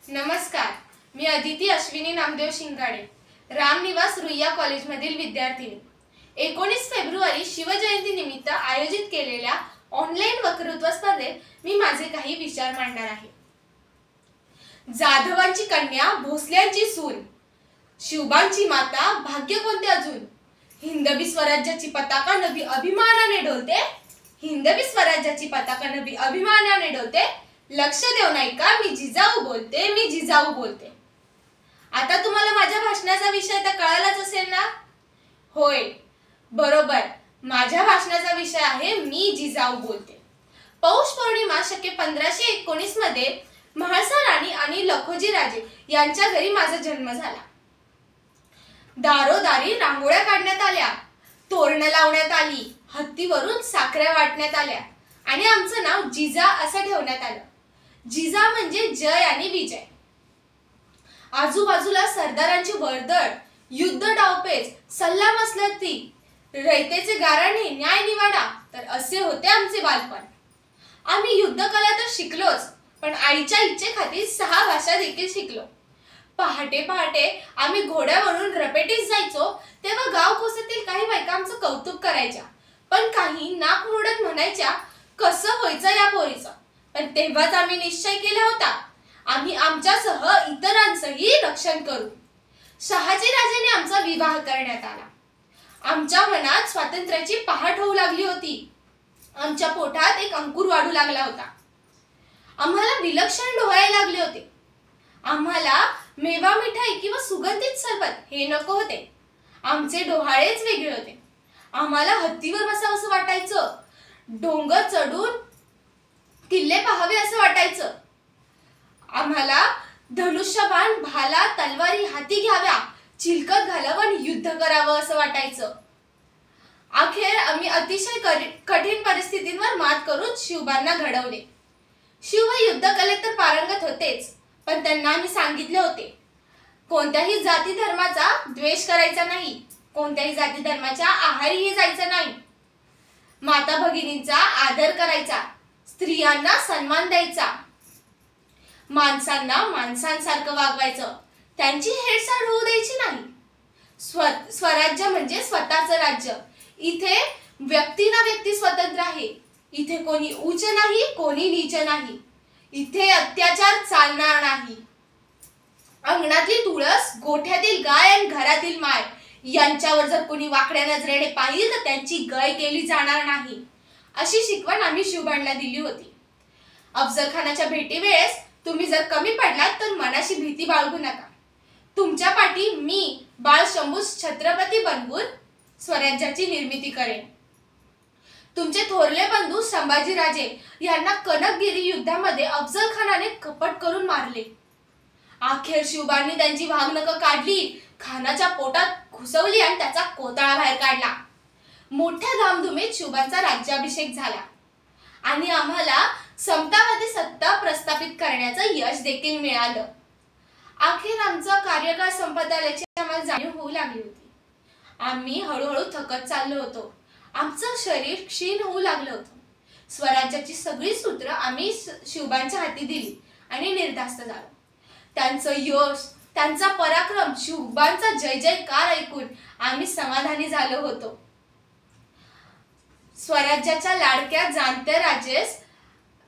नमस्कार, मी अदिती अश्विनी नामदेव शिंगाडे, रामनिवास रुईया कॉलेजमधील विद्यार्थिनी. 19 फेब्रुवारी शिवजयंती निमित्त आयोजित केलेल्या ऑनलाईन वक्तृत्व स्पर्धेत मी माझे काही विचार मांडणार आहे. जाधवांची कन्या भोसल्यांची सून, शिवबांची माता भाग्य कोणते अजून. हिंदवी स्वराज्याची पताका नभी अभिमानाने डोलते, हिंदवी स्वराज्याची पताका नभी अभिमानाने डोलते. लक्ष देऊ नाही का, मी जिजाऊ बोलते, मी जिजाऊ बोलते. आता तुम्हाला माझ्या भाषणाचा विषय तर कळालाच असेल ना? होय, बरोबर, माझ्या भाषणाचा विषय आहे मी जिजाऊ बोलते. पौष पौर्णिमा शके 1519 मध्ये म्हाळसा राणी आणि लखोजी राजे यांच्या घरी माझा जन्म झाला. दारोदारी रांगोळ्या काढण्यात आल्या, तोरणं लावण्यात आली, हत्तीवरून साखऱ्या वाटण्यात आल्या आणि आमचं नाव जिजा असं ठेवण्यात आलं. जिजा म्हणजे जय आणि विजय. आजूबाजूला सरदारांची वर्दळ, युद्ध डावपेच, सल्लामसलती, रयतेचे गाराणे, न्याय निवाडा, तर असे होते आमचे बालपण. आम्ही युद्धकला तर शिकलोच, पण आईच्या इच्छेखातीर 6 भाषा देखील शिकलो. पहाटे पहाटे आम्ही घोड्यावरून रपेटीस जायचो तेव्हा गाव कोसातील काही बायका आमचं कौतुक करायच्या, पण काही नाक मुडत म्हणायच्या, कसं व्हायचं या पोरीचं. पण तेव्हाच आम्ही निश्चय केला होता, आम्ही आमच्यासह इतरांचंही रक्षण करू. शहाजी राजाने आमचा विवाह करण्यात आला. आमच्या मनात स्वातंत्र्याची पहाट होऊ लागली होती. आमच्या पोटात एक अंकुर वाढू लागला होता. आम्हाला विलक्षण डोहायला लागले होते. आम्हाला मेवा मिठाई किंवा सुगंधित सरबत हे नको होते. आमचे डोहाळेच वेगळे होते. आम्हाला हत्तीवर बसावंसं वाटायचं, डोंगर चढून किल्ले पाहावे असं वाटायचं. आम्हाला धनुष्यबाण, भाला, तलवारी हाती घ्याव्या, चिलकत घालावं आणि युद्ध करावं असं वाटायचं. अखेर आम्ही अतिशय कठीण परिस्थितींवर मात करून शिवबांना घडवले. शिवबा युद्ध कलेत तर पारंगत होतेच, पण त्यांना आम्ही सांगितले होते, कोणत्याही जाती धर्माचा द्वेष करायचा नाही, कोणत्याही जाती धर्माच्या आहारीही जायचं नाही. माता भगिनींचा आदर करायचा, स्त्रियांना सन्मान द्यायचा, माणसांना माणसांसारखं वागवायचं, त्यांची हेळसांड होऊ द्यायची नाही. स्वराज्य म्हणजे स्वतःचं राज्य. इथे व्यक्ती ना व्यक्ती स्वतंत्र आहे. इथे कोणी उच्च नाही, कोणी नीच नाही. इथे अत्याचार चालणार नाही. अंगणातली तुळस, गोठ्यातील गाय आणि घरातील माय यांच्यावर जर कोणी वाकड्या नजरेने पाहिली तर त्यांची गय केली जाणार नाही. अशी शिकवण आम्ही शिवबांना दिली होती. अफजल खानाच्या भेटी वेळेस तुम्ही जर कमी पडलात तर मनाशी भीती बाळगू नका. तुमच्या पाठी मी बाळ शंभू छत्रपती बनवून स्वराज्याची निर्मिती करेन. तुमचे थोरले बंधू संभाजी राजे यांना कनकगिरी युद्धामध्ये अफजल खानाने कपट करून मारले. अखेर शिवबांनी त्यांची वाघनखं काढली, खानाच्या पोटात घुसवली आणि त्याचा कोतळा बाहेर काढला. मोठ्या धामधुमीत शिवबांचा राज्याभिषेक झाला आणि आम्हाला समतावादी सत्ता प्रस्थापित करण्याचं यश देखील मिळालं. अखेर आमचा कार्यकाळ संपत आल्याची आम्हाला जाणीव होऊ लागली होती. आम्ही हळूहळू थकत चाललो होतो. आमचं शरीर क्षीण होऊ लागलं होतं. स्वराज्याची सगळी सूत्र आम्ही शिवबांच्या हाती दिली आणि निर्धास्त झालो. त्यांचं यश, त्यांचा पराक्रम, शिवबांचा जय जयकार ऐकून आम्ही समाधानी झालो होतो. स्वराज्याच्या लाडक्या जाणत्या राजेस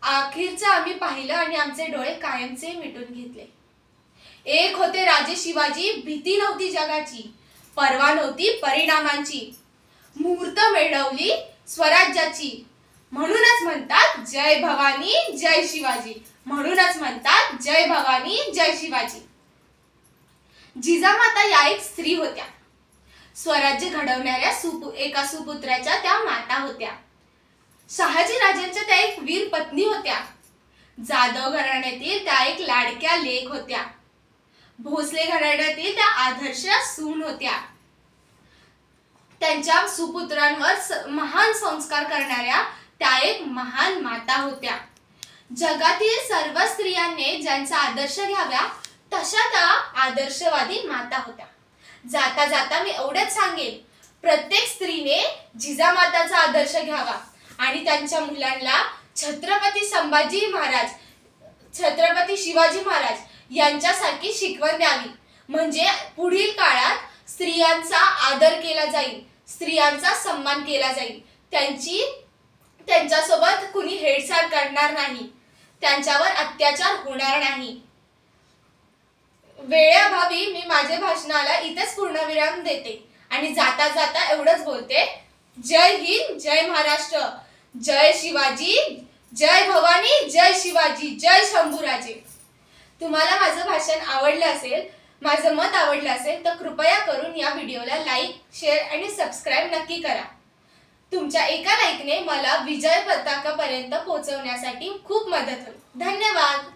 अखेरचं आम्ही पाहिलं आणि आमचे डोळे कायमचे मिटून घेतले. एक होते राजे शिवाजी, भीती नव्हती जगाची, पर्वा नव्हती परिणामांची, मुहूर्त मिळवली स्वराज्याची. म्हणूनच म्हणतात जय भवानी जय शिवाजी, म्हणूनच म्हणतात जय भवानी जय शिवाजी. जिजामाता या एक स्त्री होत्या. स्वराज्य घडवणाऱ्या एका सुपुत्राच्या त्या माता होत्या. शहाजी राजांच्या त्या एक वीर पत्नी होत्या. जाधव घराण्यातील त्या एक लाडक्या लेक होत्या. भोसले घराण्यातील त्या आदर्श सून होत्या. त्यांच्या सुपुत्रांवर महान संस्कार करणाऱ्या त्या एक महान माता होत्या. जगातील सर्व स्त्रियांनी ज्यांचा आदर्श घ्यावा तशा त्या आदर्शवादी माता होत्या. जाता जाता मी एवढंच सांगेन, प्रत्येक स्त्रीने जिजामाताचा आदर्श घ्यावा आणि त्यांच्या मुलांना छत्रपती संभाजी महाराज, छत्रपती शिवाजी महाराज यांच्यासारखी शिकवण द्यावी, म्हणजे पुढील काळात स्त्रियांचा आदर केला जाईल, स्त्रियांचा सन्मान केला जाईल, त्यांच्यासोबत कुणी हेळसाळ करणार नाही, त्यांच्यावर अत्याचार होणार नाही. वेळेअभावी मी माझ्या भाषणाला इथेच पूर्णविराम देते आणि जाता जाता एवढंच बोलते, जय हिंद, जय महाराष्ट्र, जय शिवाजी, जय भवानी, जय शिवाजी, जय शंभूराजे. तुम्हाला माझं भाषण आवडलं असेल, माझं मत आवडलं असेल तर कृपया करून या व्हिडिओला लाईक, शेअर आणि सबस्क्राईब नक्की करा. तुमच्या एका लाईकने मला विजय पताकापर्यंत पोहोचवण्यासाठी खूप मदत होईल. धन्यवाद.